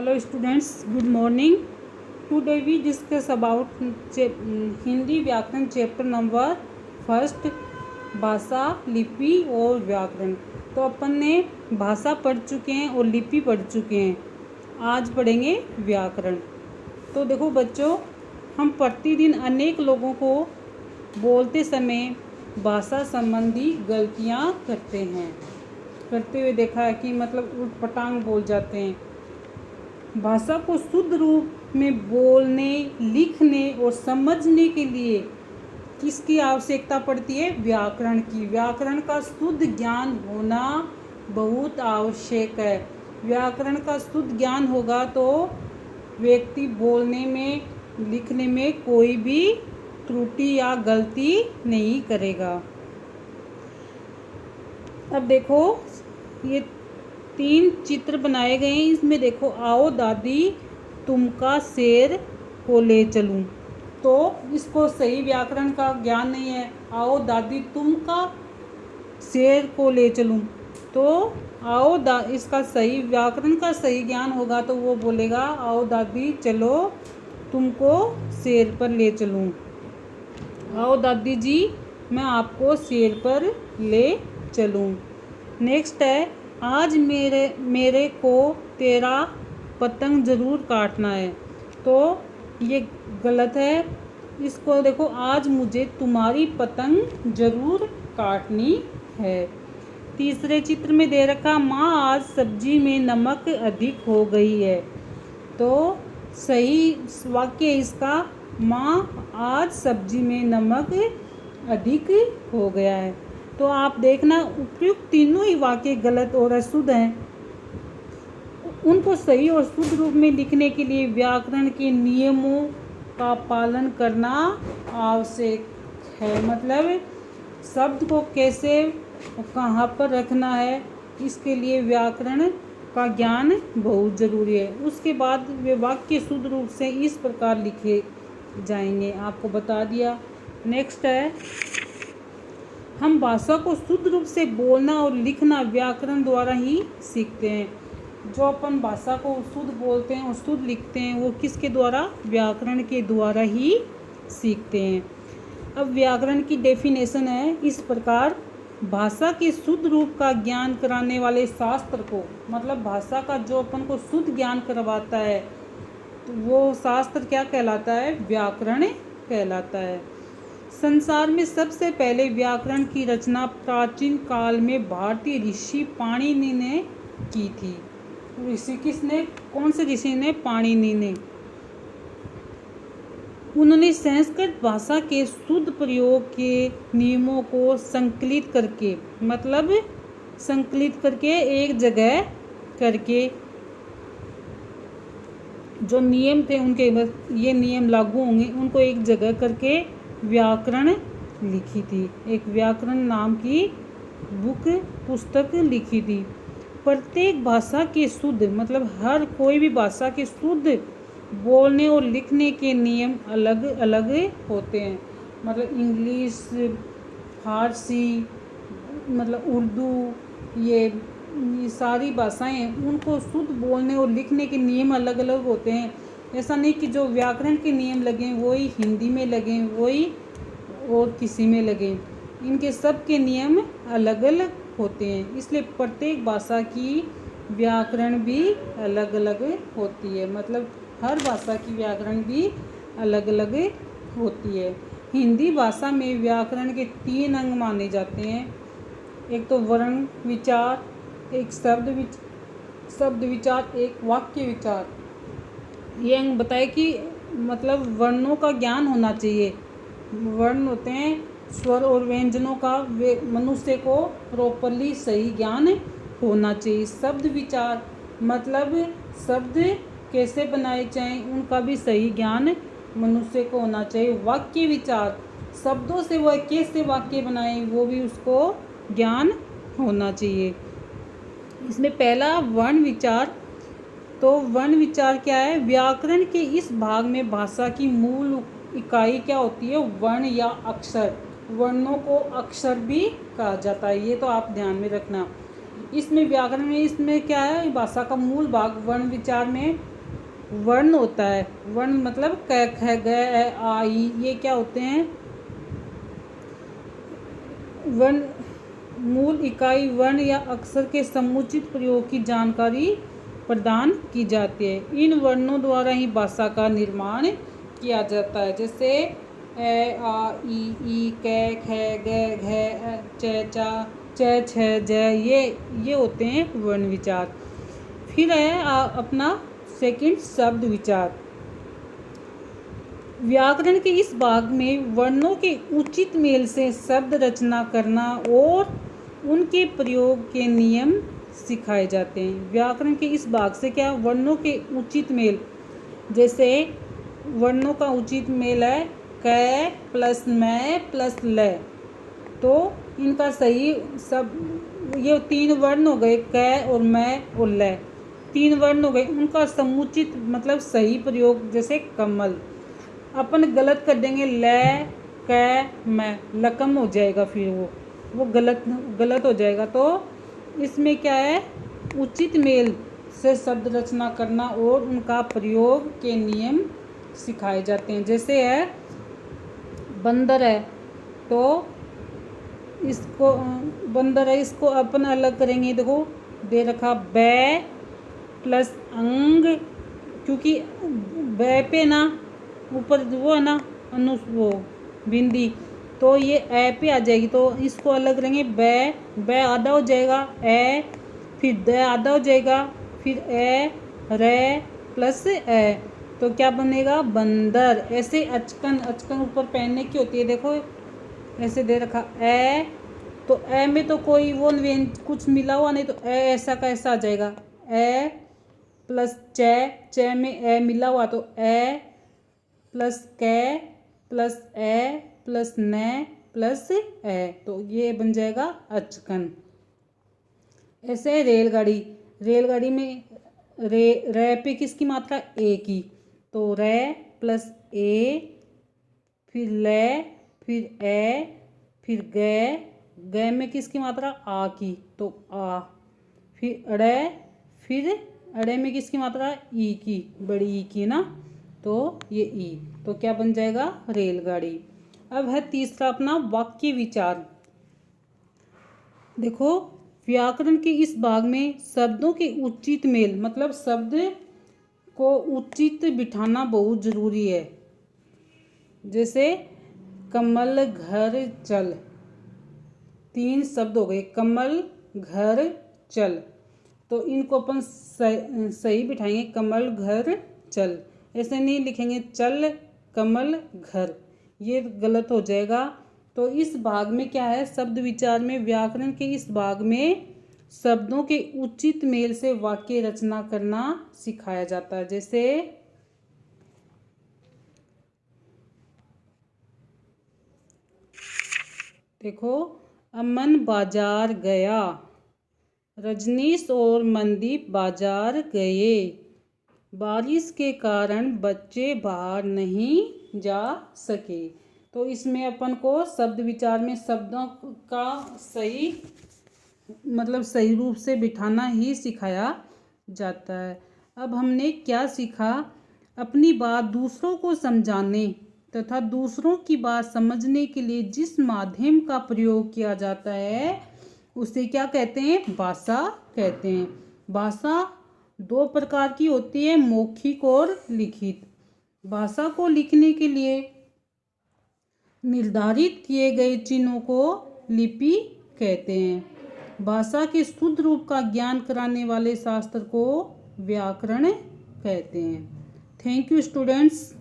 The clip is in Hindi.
Hello students, good morning. Today we discuss about Hindi व्याकरण चैप्टर नंबर फर्स्ट, भाषा, लिपि और व्याकरण। तो अपन ने भाषा पढ़ चुके हैं और लिपि पढ़ चुके हैं, आज पढ़ेंगे व्याकरण। तो देखो बच्चों, हम प्रतिदिन अनेक लोगों को बोलते समय भाषा संबंधी गलतियाँ करते हुए देखा है कि मतलब उटपटांग बोल जाते हैं। भाषा को शुद्ध रूप में बोलने, लिखने और समझने के लिए किसकी आवश्यकता पड़ती है? व्याकरण की। व्याकरण का शुद्ध ज्ञान होना बहुत आवश्यक है। व्याकरण का शुद्ध ज्ञान होगा तो व्यक्ति बोलने में, लिखने में कोई भी त्रुटि या गलती नहीं करेगा। अब देखो, ये 3 चित्र बनाए गए हैं। इसमें देखो, आओ दादी तुमका शेर को ले चलूं। तो इसको सही व्याकरण का ज्ञान नहीं है। आओ दादी तुमका शेर को ले चलूं, तो इसका सही व्याकरण का सही ज्ञान होगा तो वो बोलेगा आओ दादी चलो तुमको शेर पर ले चलूं। आओ दादी जी मैं आपको शेर पर ले चलूं। नेक्स्ट है, आज मेरे को तेरा पतंग ज़रूर काटना है। तो ये गलत है। इसको देखो, आज मुझे तुम्हारी पतंग ज़रूर काटनी है। तीसरे चित्र में दे रखा, माँ आज सब्जी में नमक अधिक हो गई है। तो सही वाक्य इसका, माँ आज सब्जी में नमक अधिक हो गया है। तो आप देखना, उपयुक्त तीनों ही वाक्य गलत और अशुद्ध हैं। उनको सही और शुद्ध रूप में लिखने के लिए व्याकरण के नियमों का पालन करना आवश्यक है। मतलब शब्द को कैसे कहाँ पर रखना है, इसके लिए व्याकरण का ज्ञान बहुत ज़रूरी है। उसके बाद वे वाक्य शुद्ध रूप से इस प्रकार लिखे जाएंगे, आपको बता दिया। नेक्स्ट है, हम भाषा को शुद्ध रूप से बोलना और लिखना व्याकरण द्वारा ही सीखते हैं। जो अपन भाषा को शुद्ध बोलते हैं और शुद्ध लिखते हैं वो किसके द्वारा? व्याकरण के द्वारा ही सीखते हैं। अब व्याकरण की डेफिनेशन है इस प्रकार, भाषा के शुद्ध रूप का ज्ञान कराने वाले शास्त्र को, मतलब भाषा का जो अपन को शुद्ध ज्ञान करवाता है तो वो शास्त्र क्या कहलाता है? व्याकरण कहलाता है। संसार में सबसे पहले व्याकरण की रचना प्राचीन काल में भारतीय ऋषि पाणिनि ने की थी। ऋषि किसने? कौन से ऋषि ने? पाणिनि ने। उन्होंने संस्कृत भाषा के शुद्ध प्रयोग के नियमों को संकलित करके, मतलब संकलित करके एक जगह करके जो नियम थे उनके, ये नियम लागू होंगे, उनको एक जगह करके व्याकरण लिखी थी। एक व्याकरण नाम की पुस्तक लिखी थी। प्रत्येक भाषा के शुद्ध, मतलब हर कोई भी भाषा के शुद्ध बोलने और लिखने के नियम अलग अलग होते हैं। मतलब इंग्लिश, फारसी, मतलब उर्दू, ये सारी भाषाएं, उनको शुद्ध बोलने और लिखने के नियम अलग अलग होते हैं। ऐसा नहीं कि जो व्याकरण के नियम लगे वही हिंदी में लगे, वही और किसी में लगे। इनके सब के नियम अलग अलग होते हैं, इसलिए प्रत्येक भाषा की व्याकरण भी अलग अलग होती है। मतलब हर भाषा की व्याकरण भी अलग अलग होती है। हिंदी भाषा में व्याकरण के 3 अंग माने जाते हैं। एक तो वर्ण विचार, एक शब्द विचार, एक वाक्य विचार। ये अंग बताए कि मतलब वर्णों का ज्ञान होना चाहिए। वर्ण होते हैं स्वर और व्यंजनों का, वे मनुष्य को प्रॉपरली सही ज्ञान होना चाहिए। शब्द विचार मतलब शब्द कैसे बनाए जाएं उनका भी सही ज्ञान मनुष्य को होना चाहिए। वाक्य विचार, शब्दों से वह कैसे वाक्य बनाए वो भी उसको ज्ञान होना चाहिए। इसमें पहला वर्ण विचार। तो वर्ण विचार क्या है? व्याकरण के इस भाग में भाषा की मूल इकाई क्या होती है? वर्ण या अक्षर। वर्णों को अक्षर भी कहा जाता है, ये तो आप ध्यान में रखना। इसमें व्याकरण में इसमें क्या है? भाषा का मूल भाग वर्ण विचार में वर्ण होता है। वर्ण मतलब क ख ग ए आ ई, ये क्या होते हैं? वर्ण मूल इकाई वर्ण या अक्षर के समुचित प्रयोग की जानकारी प्रदान की जाती है। इन वर्णों द्वारा ही भाषा का निर्माण किया जाता है। जैसे ए आ ई कै ख ग घ च चा च छ ज, ये होते हैं वर्ण विचार। फिर है अपना सेकंड शब्द विचार। व्याकरण के इस भाग में वर्णों के उचित मेल से शब्द रचना करना और उनके प्रयोग के नियम सिखाए जाते हैं। व्याकरण के इस भाग से क्या? वर्णों के उचित मेल। जैसे वर्णों का उचित मेल है कै प्लस मैं प्लस ल, तो इनका सही सब, ये 3 वर्ण हो गए, कै और मैं और ल, 3 वर्ण हो गए, उनका समुचित मतलब सही प्रयोग जैसे कमल। अपन गलत कर देंगे ल कै मैं, लकम हो जाएगा, फिर वो गलत हो जाएगा। तो इसमें क्या है? उचित मेल से शब्द रचना करना और उनका प्रयोग के नियम सिखाए जाते हैं। जैसे है बंदर है, तो इसको बंदर है, इसको अपन अलग करेंगे। देखो दे रखा बै प्लस अंग, क्योंकि बै पे ना ऊपर वो है ना वो बिंदी, तो ये ए पे आ जाएगी, तो इसको अलग करेंगे। बै आधा हो जाएगा, ए फिर द आधा हो जाएगा, फिर ए रे प्लस ए, तो क्या बनेगा? बंदर। ऐसे अचकन ऊपर पहनने की होती है। देखो ऐसे दे रखा ए, तो ए में तो कोई वो कुछ मिला हुआ नहीं, तो ए ऐसा का ऐसा आ जाएगा। ए प्लस च में ए मिला हुआ, तो ए प्लस कै प्लस ए प्लस न प्लस ए, तो ये बन जाएगा अचकन। ऐसे रेलगाड़ी में रे पे किसकी मात्रा? ए की, तो रे प्लस ए, फिर ले, फिर ए, फिर ग में किसकी मात्रा? आ की, तो आ, फिर अड़े में किसकी मात्रा? ई की, बड़ी ई की ना, तो ये ई, तो क्या बन जाएगा? रेलगाड़ी। अब है तीसरा अपना वाक्य विचार। देखो व्याकरण के इस भाग में शब्दों के उचित मेल मतलब शब्द को उचित बिठाना बहुत जरूरी है। जैसे कमल घर चल, 3 शब्द हो गए, कमल घर चल, तो इनको अपन सही बिठाएंगे, कमल घर चल। ऐसे नहीं लिखेंगे चल कमल घर, ये गलत हो जाएगा। तो इस भाग में क्या है? शब्द विचार में व्याकरण के इस भाग में शब्दों के उचित मेल से वाक्य रचना करना सिखाया जाता है। जैसे देखो, अमन बाजार गया, रजनीश और मनदीप बाजार गए, बारिश के कारण बच्चे बाहर नहीं जा सके। तो इसमें अपन को शब्द विचार में शब्दों का सही मतलब सही रूप से बिठाना ही सिखाया जाता है। अब हमने क्या सीखा? अपनी बात दूसरों को समझाने तथा दूसरों की बात समझने के लिए जिस माध्यम का प्रयोग किया जाता है उसे क्या कहते हैं? भाषा कहते हैं। भाषा 2 प्रकार की होती है, मौखिक और लिखित। भाषा को लिखने के लिए निर्धारित किए गए चिन्हों को लिपि कहते हैं। भाषा के शुद्ध रूप का ज्ञान कराने वाले शास्त्र को व्याकरण कहते हैं। Thank you students.